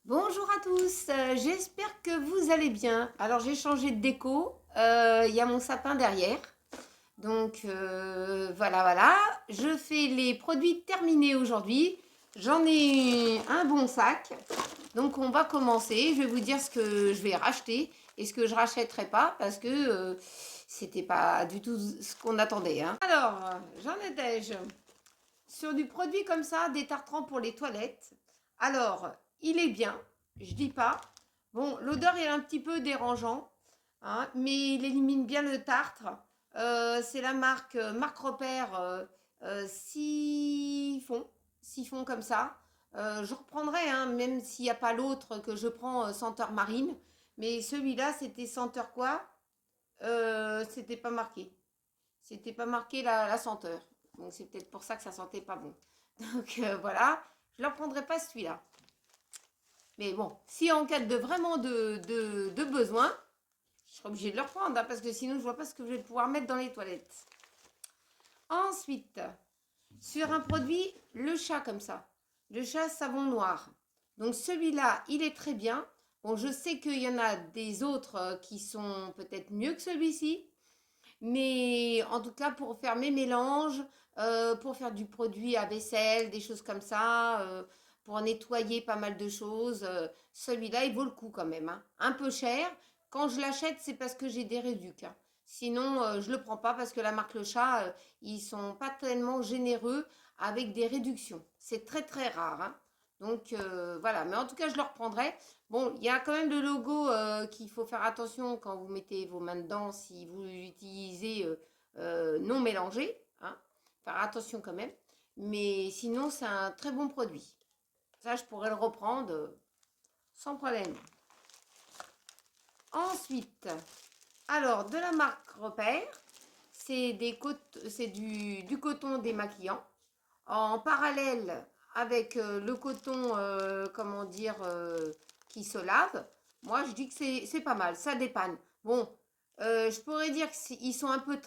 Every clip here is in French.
Bonjour à tous, j'espère que vous allez bien. Alors j'ai changé de déco, il y a mon sapin derrière. Donc voilà. Je fais les produits terminés aujourd'hui. J'en ai un bon sac. Donc on va commencer. Je vais vous dire ce que je vais racheter et ce que je rachèterai pas parce que c'était pas du tout ce qu'on attendait, hein. Alors, j'en étais-je sur du produit comme ça, des tartrans pour les toilettes. Alors, il est bien, je dis pas. Bon, l'odeur est un petit peu dérangeant, hein, mais il élimine bien le tartre. C'est la marque Repère Siphon, Siphon comme ça. Je reprendrai, hein, même s'il n'y a pas l'autre que je prends senteur marine. Mais celui-là, c'était senteur quoi? C'était pas marqué. C'était pas marqué la senteur. Donc c'est peut-être pour ça que ça sentait pas bon. Donc voilà, je ne leur prendrai pas celui-là. Mais bon, si en cas de vraiment de besoin, je serai obligée de le reprendre, hein, parce que sinon je vois pas ce que je vais pouvoir mettre dans les toilettes. Ensuite, sur un produit, le chat comme ça. Le chat savon noir. Donc celui-là, il est très bien. Bon, je sais qu'il y en a des autres qui sont peut-être mieux que celui-ci. Mais en tout cas, pour faire mes mélanges, pour faire du produit à vaisselle, des choses comme ça, pour nettoyer pas mal de choses, celui-là, il vaut le coup quand même, hein. Un peu cher. Quand je l'achète, c'est parce que j'ai des réducs, hein. Sinon, je ne le prends pas parce que la marque Le Chat, ils sont pas tellement généreux avec des réductions. C'est très très rare, hein. Donc voilà, mais en tout cas, je le reprendrai. Bon, il y a quand même le logo qu'il faut faire attention quand vous mettez vos mains dedans si vous l'utilisez non mélangé, hein. Faire attention quand même. Mais sinon, c'est un très bon produit. Ça, je pourrais le reprendre sans problème. Ensuite, alors, de la marque Repère, c'est du coton démaquillant. En parallèle avec le coton, comment dire, qui se lave, moi je dis que c'est pas mal, ça dépanne. Bon, je pourrais dire qu'ils sont un peu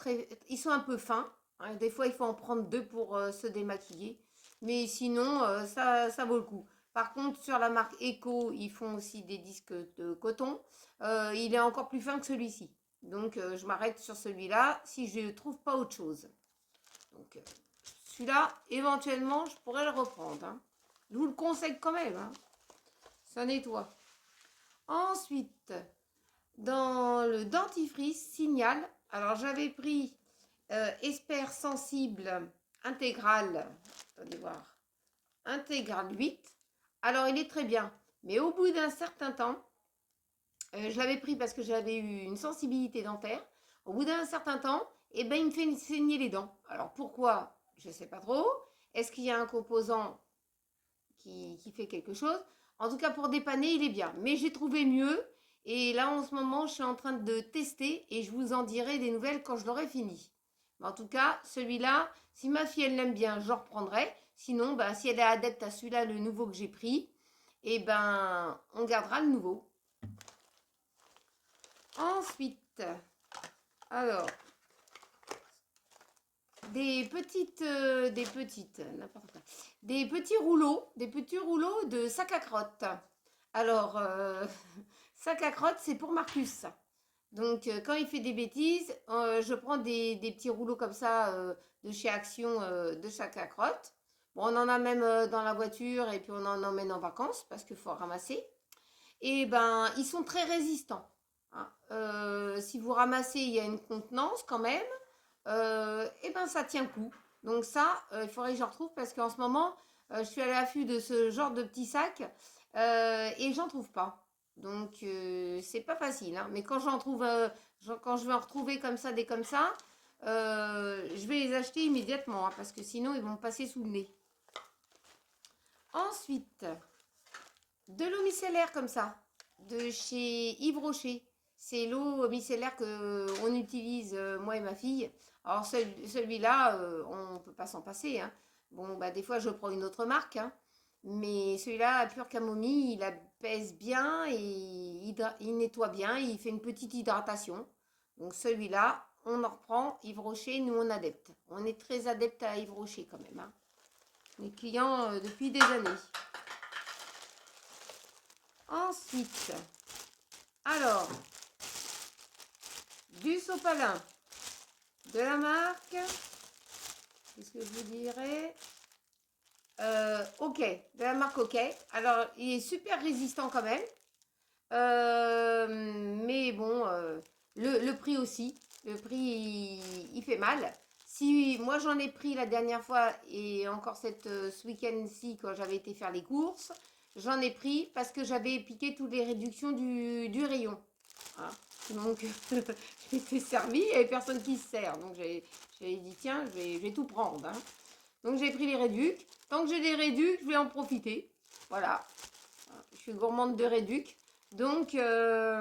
ils sont un peu fins, hein. Des fois il faut en prendre deux pour se démaquiller, mais sinon ça vaut le coup. Par contre, sur la marque Eco, ils font aussi des disques de coton. Il est encore plus fin que celui-ci. Donc, je m'arrête sur celui-là si je ne trouve pas autre chose. Donc, celui-là, éventuellement, je pourrais le reprendre, hein. Je vous le conseille quand même, hein. Ça nettoie. Ensuite, dans le dentifrice Signal, alors j'avais pris Esper Sensible Intégral, attendez voir, Intégral 8. Alors, il est très bien, mais au bout d'un certain temps, je l'avais pris parce que j'avais eu une sensibilité dentaire. Au bout d'un certain temps, eh ben, il me fait saigner les dents. Alors pourquoi? Je ne sais pas trop. Est-ce qu'il y a un composant qui fait quelque chose? En tout cas, pour dépanner, il est bien. Mais j'ai trouvé mieux. Et là, en ce moment, je suis en train de tester et je vous en dirai des nouvelles quand je l'aurai fini. Mais en tout cas, celui-là, si ma fille, elle l'aime bien, je le reprendrai. Sinon, ben, si elle est adepte à celui-là, le nouveau que j'ai pris, eh ben, on gardera le nouveau. Ensuite, alors, n'importe quoi, des petits rouleaux de sac à crotte. Alors, sac à crotte, c'est pour Marcus. Donc, quand il fait des bêtises, je prends des petits rouleaux comme ça de chez Action de sac à crotte. Bon, on en a même dans la voiture et puis on en emmène en vacances parce qu'il faut ramasser. Et ben, ils sont très résistants, hein. Si vous ramassez, il y a une contenance quand même. Et ben, ça tient le coup. Donc ça, il faudrait que je retrouve parce qu'en ce moment, je suis à l'affût de ce genre de petits sacs et j'en trouve pas. Donc c'est pas facile, hein. Mais quand j'en trouve, quand je vais en retrouver comme ça, des comme ça, je vais les acheter immédiatement, hein, parce que sinon ils vont me passer sous le nez. Ensuite, de l'eau micellaire comme ça, de chez Yves Rocher. C'est l'eau micellaire que on utilise, moi et ma fille. Alors celui-là, on ne peut pas s'en passer, hein. Bon, bah, des fois, je prends une autre marque, hein. Mais celui-là, à pure camomille, il apaise bien et il nettoie bien. Et il fait une petite hydratation. Donc celui-là, on en reprend. Yves Rocher, nous, on adepte. On est très adepte à Yves Rocher quand même, hein. Les clients depuis des années. Ensuite, alors, du sopalin de la marque, qu'est-ce que je vous dirais? OK, de la marque OK. Alors, il est super résistant quand même. Mais bon, le prix aussi. Le prix, il fait mal. Si moi j'en ai pris la dernière fois et encore ce week-end-ci quand j'avais été faire les courses, j'en ai pris parce que j'avais piqué toutes les réductions du rayon. Hein. Donc je m'étais servi, il n'y avait personne qui se sert. Donc j'ai dit tiens, je vais tout prendre. Hein. Donc j'ai pris les réducs. Tant que j'ai des réducs, je vais en profiter. Voilà. Je suis gourmande de réducs. Donc je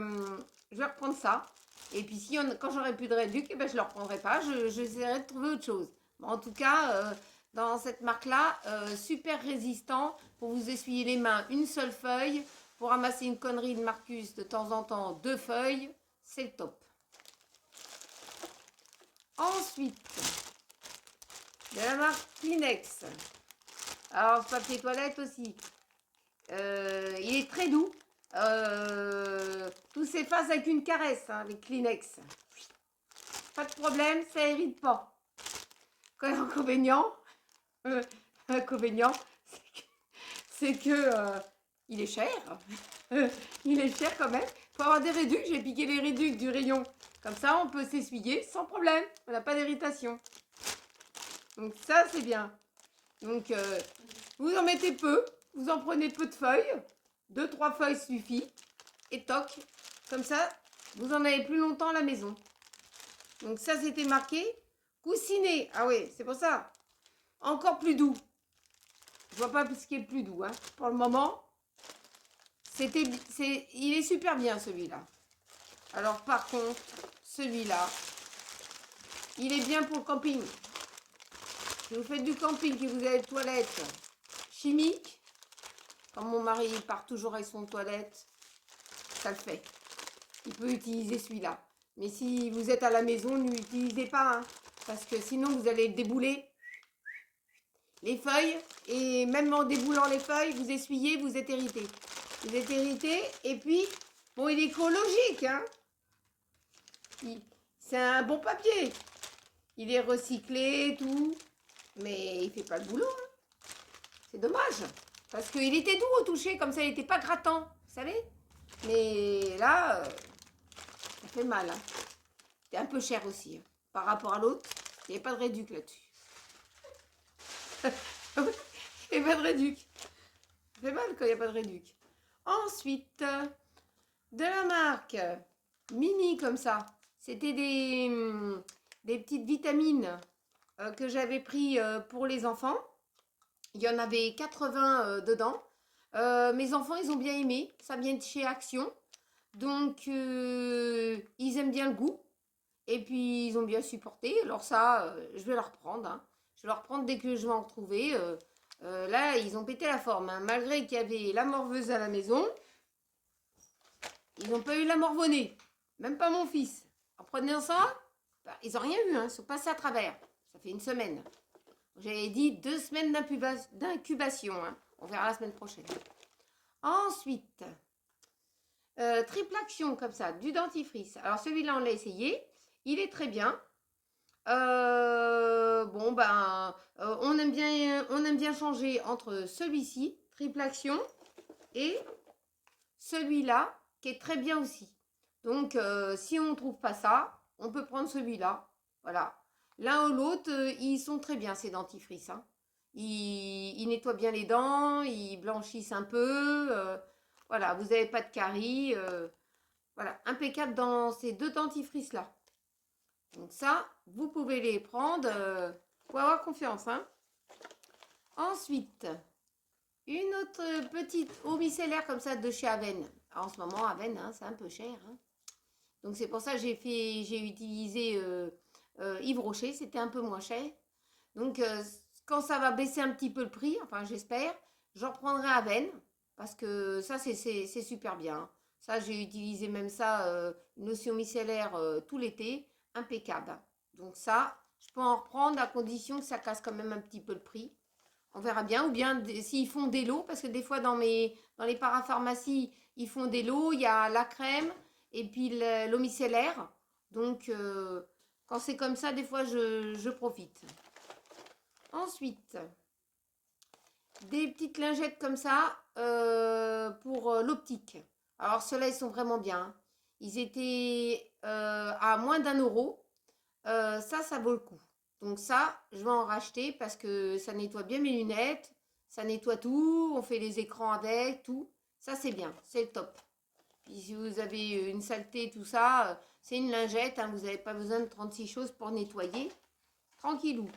vais reprendre ça. Et puis si quand j'aurai plus de réduc, eh ben, je ne le reprendrai pas. J'essaierai de trouver autre chose. Mais en tout cas, dans cette marque-là, super résistant pour vous essuyer les mains. Une seule feuille. Pour ramasser une connerie de Marcus de temps en temps, 2 feuilles. C'est le top. Ensuite, de la marque Kleenex. Alors, ce papier toilette aussi. Il est très doux. Tout s'efface avec une caresse, hein, les Kleenex. Pas de problème, ça hérite pas. L'inconvénient, c'est que il est cher. Il est cher quand même. Il faut avoir des réducs. J'ai piqué les réducs du rayon. Comme ça, on peut s'essuyer sans problème. On n'a pas d'irritation. Donc ça, c'est bien. Donc, vous en mettez peu. Vous en prenez peu de feuilles. 2-3 feuilles suffit. Et toc. Comme ça, vous en avez plus longtemps à la maison. Donc ça, c'était marqué. Coussinet. Ah oui, c'est pour ça. Encore plus doux. Je vois pas ce qui est le plus doux. Hein. Pour le moment, il est super bien celui-là. Alors par contre, celui-là, il est bien pour le camping. Si vous faites du camping et vous avez des toilettes chimiques, comme mon mari part toujours avec son toilette, ça le fait. Il peut utiliser celui-là. Mais si vous êtes à la maison, ne l'utilisez pas. Hein, parce que sinon, vous allez débouler les feuilles. Et même en déboulant les feuilles, vous essuyez, vous êtes irrité. Vous êtes irrité. Et puis, bon, il est écologique. Hein, c'est un bon papier. Il est recyclé, tout. Mais il fait pas le boulot. Hein. C'est dommage. Parce qu'il était doux au toucher, comme ça, il n'était pas grattant. Vous savez. Mais là, ça fait mal. Hein. C'est un peu cher aussi. Hein. Par rapport à l'autre, il n'y avait pas de réduc là-dessus. Il n'y a pas de réduc. Ça fait mal quand il n'y a pas de réduc. Ensuite, de la marque Mini comme ça. C'était des petites vitamines que j'avais pris pour les enfants. Il y en avait 80 dedans. Mes enfants, ils ont bien aimé. Ça vient de chez Action. Donc, ils aiment bien le goût. Et puis, ils ont bien supporté. Alors ça, je vais leur prendre. Hein. Je vais leur prendre dès que je vais en retrouver. Là, ils ont pété la forme. Hein. Malgré qu'il y avait la morveuse à la maison, ils n'ont pas eu la morvonnée. Même pas mon fils. En prenant ça, bah, ils n'ont rien eu. Hein. Ils sont passés à travers. Ça fait une semaine. J'avais dit 2 semaines d'incubation. Hein. On verra la semaine prochaine. Ensuite, triple action comme ça, du dentifrice. Alors celui-là, on l'a essayé. Il est très bien. Bon, ben, on aime bien changer entre celui-ci, triple action, et celui-là, qui est très bien aussi. Donc, si on ne trouve pas ça, on peut prendre celui-là. Voilà. L'un ou l'autre, ils sont très bien, ces dentifrices. Hein. Ils nettoient bien les dents, ils blanchissent un peu. Voilà, vous n'avez pas de caries. Voilà, impeccable dans ces 2 dentifrices-là. Donc ça, vous pouvez les prendre. Faut avoir confiance. Hein. Ensuite, une autre petite eau micellaire comme ça de chez Aven. En ce moment, Aven, hein, c'est un peu cher. Hein. Donc c'est pour ça que j'ai utilisé Yves Rocher. C'était un peu moins cher. Donc quand ça va baisser un petit peu le prix, enfin j'espère, j'en reprendrai Aven. Parce que ça, c'est super bien. Ça, j'ai utilisé même ça, une lotion micellaire tout l'été. Impeccable. Donc ça, je peux en reprendre à condition que ça casse quand même un petit peu le prix. On verra bien. Ou bien s'ils font des lots, parce que des fois dans les parapharmacies, Ils font des lots, il y a la crème et puis l'eau micellaire. Donc, quand c'est comme ça, des fois, je profite. Ensuite, des petites lingettes comme ça pour l'optique. Alors, ceux-là, ils sont vraiment bien, hein. Ils étaient à moins d'1 euro. Ça vaut le coup. Donc ça, je vais en racheter parce que ça nettoie bien mes lunettes, ça nettoie tout, on fait les écrans avec, tout. Ça, c'est bien, c'est le top. Puis si vous avez une saleté, tout ça, c'est une lingette, hein, vous n'avez pas besoin de 36 choses pour nettoyer. Tranquillou.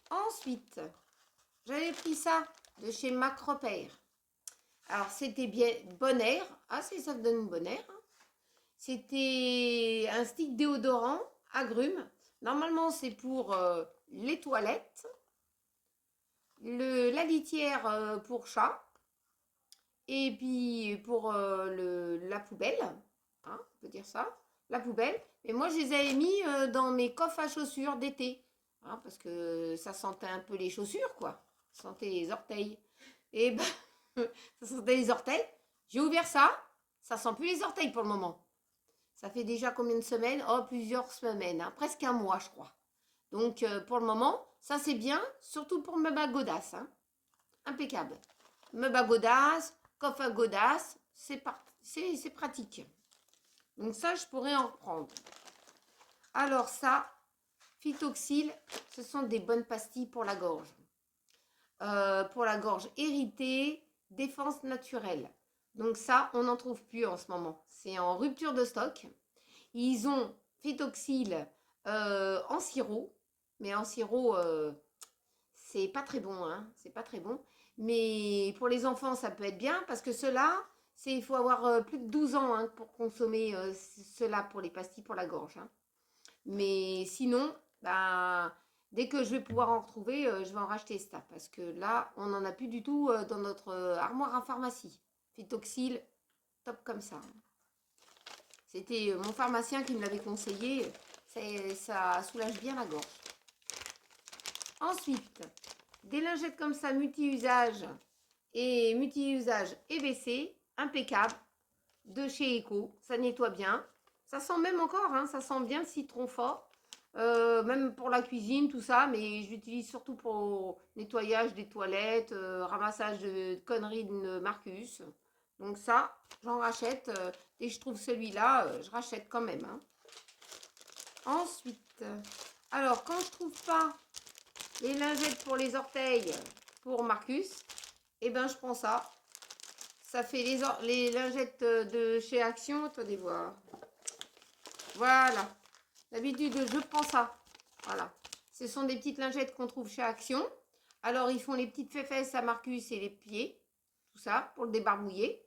Ensuite, j'avais pris ça de chez Macropère. Alors, c'était bien Bon Air. Ah, c'est ça que donne Bon Air, hein. C'était un stick déodorant agrumes. Normalement, c'est pour les toilettes, la litière pour chat, et puis pour la poubelle, hein, on peut dire ça, la poubelle. Mais moi, je les avais mis dans mes coffres à chaussures d'été, hein, parce que ça sentait un peu les chaussures, quoi. Ça sentait les orteils. Et ben, ça sentait les orteils. J'ai ouvert ça sent plus les orteils pour le moment. Ça fait déjà combien de semaines? Oh, plusieurs semaines, hein, presque un mois, je crois. Donc, pour le moment, ça c'est bien, surtout pour me godasses, hein. Impeccable. Meubles à godasses, coffre à godasses, c'est pratique. Donc ça, je pourrais en reprendre. Alors ça, Phytoxyl, ce sont des bonnes pastilles pour la gorge. Pour la gorge irritée, défense naturelle. Donc ça, on n'en trouve plus en ce moment. C'est en rupture de stock. Ils ont Phytoxyl en sirop. Mais en sirop, c'est pas très bon, hein. C'est pas très bon. Mais pour les enfants, ça peut être bien parce que ceux-là, il faut avoir plus de 12 ans, hein, pour consommer ceux-là pour les pastilles pour la gorge, hein. Mais sinon, bah, dès que je vais pouvoir en retrouver, je vais en racheter ça. Parce que là, on n'en a plus du tout dans notre armoire à pharmacie. Phytoxyl, top comme ça. C'était mon pharmacien qui me l'avait conseillé. Ça soulage bien la gorge. Ensuite, des lingettes comme ça, multi-usage et multi-usage EBC, impeccable, de chez Eco. Ça nettoie bien. Ça sent même encore, hein, ça sent bien le citron fort. Même pour la cuisine, tout ça, mais je l'utilise surtout pour nettoyage des toilettes, ramassage de conneries de Marcus. Donc ça, j'en rachète. Dès que je trouve celui-là, je rachète quand même, hein. Ensuite, alors quand je trouve pas les lingettes pour les orteils pour Marcus, et ben je prends ça. Ça fait les lingettes de chez Action. Attendez voir. Voilà. D'habitude, je prends ça. Voilà. Ce sont des petites lingettes qu'on trouve chez Action. Alors, ils font les petites fesses à Marcus et les pieds. Tout ça, pour le débarbouiller.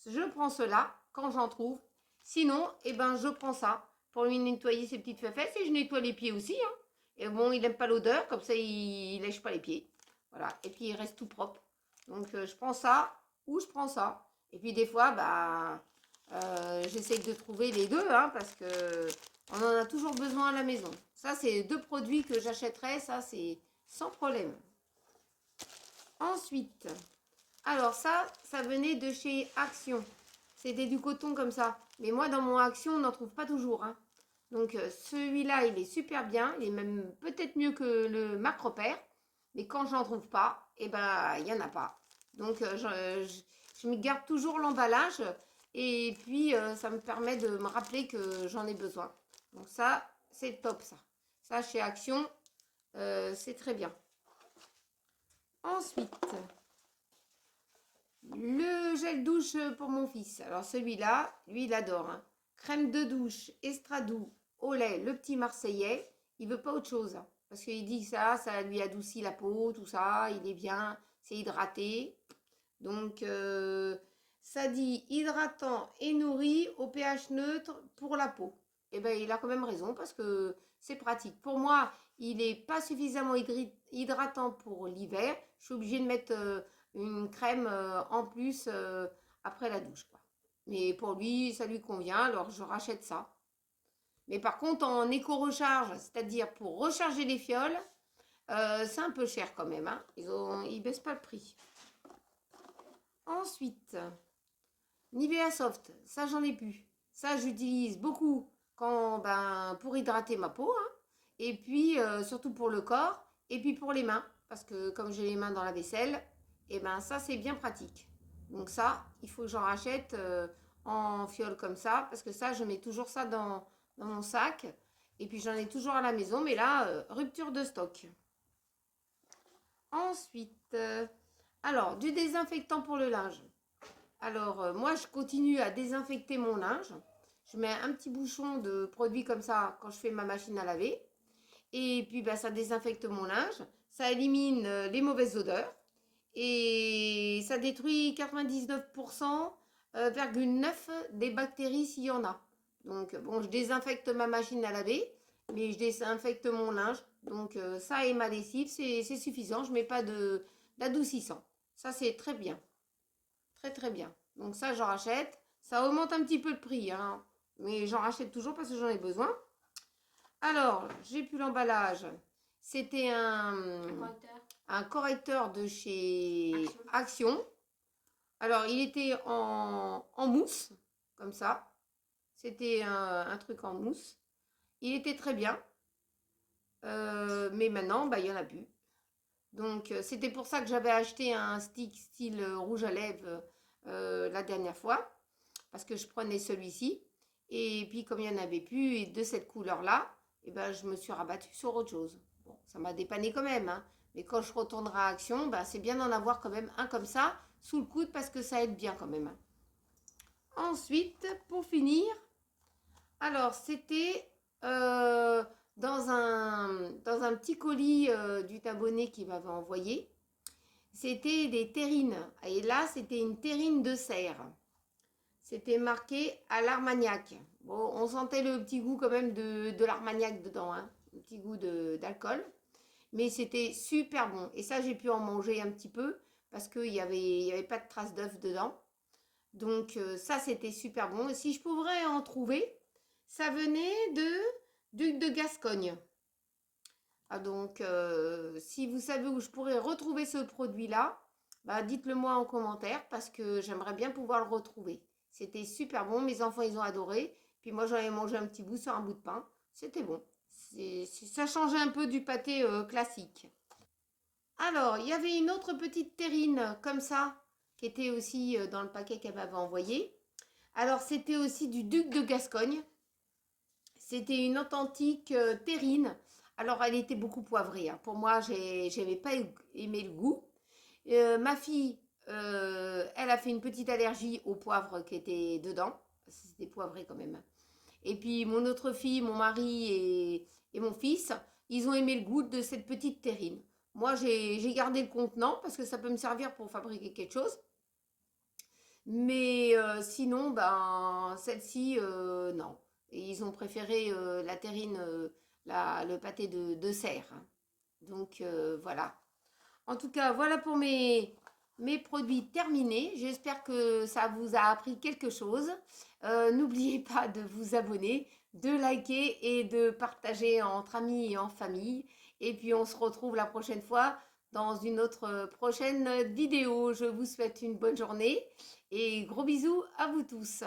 Je prends cela quand j'en trouve. Sinon, eh ben, je prends ça pour lui nettoyer ses petites fesses. Et je nettoie les pieds aussi, hein. Et bon, il n'aime pas l'odeur. Comme ça, il lèche pas les pieds. Voilà. Et puis, il reste tout propre. Donc, je prends ça ou je prends ça. Et puis, des fois, bah, j'essaye de trouver les deux, hein, parce que on en a toujours besoin à la maison. Ça, c'est 2 produits que j'achèterais. Ça, c'est sans problème. Ensuite, alors ça venait de chez Action. C'était du coton comme ça. Mais moi, dans mon Action, on n'en trouve pas toujours, hein. Donc, celui-là, il est super bien. Il est même peut-être mieux que le Macropère. Mais quand j'en trouve pas, eh ben, il n'y en a pas. Donc, je me garde toujours l'emballage. Et puis, ça me permet de me rappeler que j'en ai besoin. Donc ça, c'est top, ça. Ça, chez Action, c'est très bien. Ensuite, le gel douche pour mon fils. Alors celui-là, lui, il adore, hein. Crème de douche, Estradou, au lait, le petit Marseillais. Il veut pas autre chose, hein, parce qu'il dit que ça lui adoucit la peau, tout ça. Il est bien, c'est hydraté. Donc, ça dit hydratant et nourri au pH neutre pour la peau. Et bien, il a quand même raison parce que c'est pratique. Pour moi, il n'est pas suffisamment hydratant pour l'hiver. Je suis obligée de mettre une crème en plus après la douche, quoi. Mais pour lui, ça lui convient, alors je rachète ça. Mais par contre, en éco-recharge, c'est-à-dire pour recharger les fioles, c'est un peu cher quand même, hein. Ils baissent pas le prix. Ensuite, Nivea Soft, ça j'en ai plus. Ça j'utilise beaucoup pour hydrater ma peau, hein. Et puis surtout pour le corps et puis pour les mains. Parce que comme j'ai les mains dans la vaisselle, et ben ça c'est bien pratique. Donc ça, il faut que j'en rachète en fiole comme ça. Parce que ça, je mets toujours ça dans mon sac. Et puis j'en ai toujours à la maison. Mais là, rupture de stock. Ensuite, alors du désinfectant pour le linge. Alors, moi, je continue à désinfecter mon linge. Je mets un petit bouchon de produit comme ça quand je fais ma machine à laver. Et puis, bah, ça désinfecte mon linge. Ça élimine les mauvaises odeurs. Et ça détruit 99,9% des bactéries s'il y en a. Donc, bon, je désinfecte ma machine à laver, mais je désinfecte mon linge. Donc, ça et ma lessive, c'est suffisant. Je ne mets pas d'adoucissant. Ça, c'est très bien. Très très bien. Donc ça, j'en rachète. Ça augmente un petit peu le prix, hein. Mais j'en rachète toujours parce que j'en ai besoin. Alors, j'ai plus l'emballage. C'était un correcteur de chez Action. Alors, il était en mousse, comme ça. C'était un truc en mousse. Il était très bien. Mais maintenant, bah, il n'y en a plus. Donc, c'était pour ça que j'avais acheté un stick style rouge à lèvres la dernière fois. Parce que je prenais celui-ci. Et puis, comme il n'y en avait plus et de cette couleur-là, eh ben, je me suis rabattue sur autre chose. Bon, ça m'a dépanné quand même, hein. Mais quand je retournerai à Action, ben, c'est bien d'en avoir quand même un comme ça, sous le coude, parce que ça aide bien quand même. Ensuite, pour finir, alors, c'était dans un petit colis du abonné qui m'avait envoyé. C'était des terrines. Et là, c'était une terrine de serre. C'était marqué à l'Armagnac. Bon, on sentait le petit goût quand même de l'Armagnac dedans, hein. Un petit goût d'alcool. Mais c'était super bon. Et ça, j'ai pu en manger un petit peu parce qu'il y avait pas de traces d'œuf dedans. Donc ça, c'était super bon. Et si je pourrais en trouver, ça venait de Duc de Gascogne. Ah, donc, si vous savez où je pourrais retrouver ce produit-là, bah, dites-le moi en commentaire parce que j'aimerais bien pouvoir le retrouver. C'était super bon, mes enfants ils ont adoré. Puis moi j'en ai mangé un petit bout sur un bout de pain. C'était bon. Ça changeait un peu du pâté classique. Alors, il y avait une autre petite terrine comme ça qui était aussi dans le paquet qu'elle m'avait envoyé. Alors, c'était aussi du Duc de Gascogne. C'était une authentique terrine. Alors, elle était beaucoup poivrée, hein. Pour moi, j'avais pas aimé le goût. Ma fille, elle a fait une petite allergie au poivre qui était dedans. C'était poivré quand même. Et puis, mon autre fille, mon mari et mon fils, ils ont aimé le goût de cette petite terrine. Moi, j'ai gardé le contenant parce que ça peut me servir pour fabriquer quelque chose. Mais sinon, ben, celle-ci, non. Et ils ont préféré la terrine, le pâté de serre. Donc voilà. En tout cas, voilà pour mes produits terminés. J'espère que ça vous a appris quelque chose. N'oubliez pas de vous abonner, de liker et de partager entre amis et en famille. Et puis on se retrouve la prochaine fois dans une autre prochaine vidéo. Je vous souhaite une bonne journée et gros bisous à vous tous.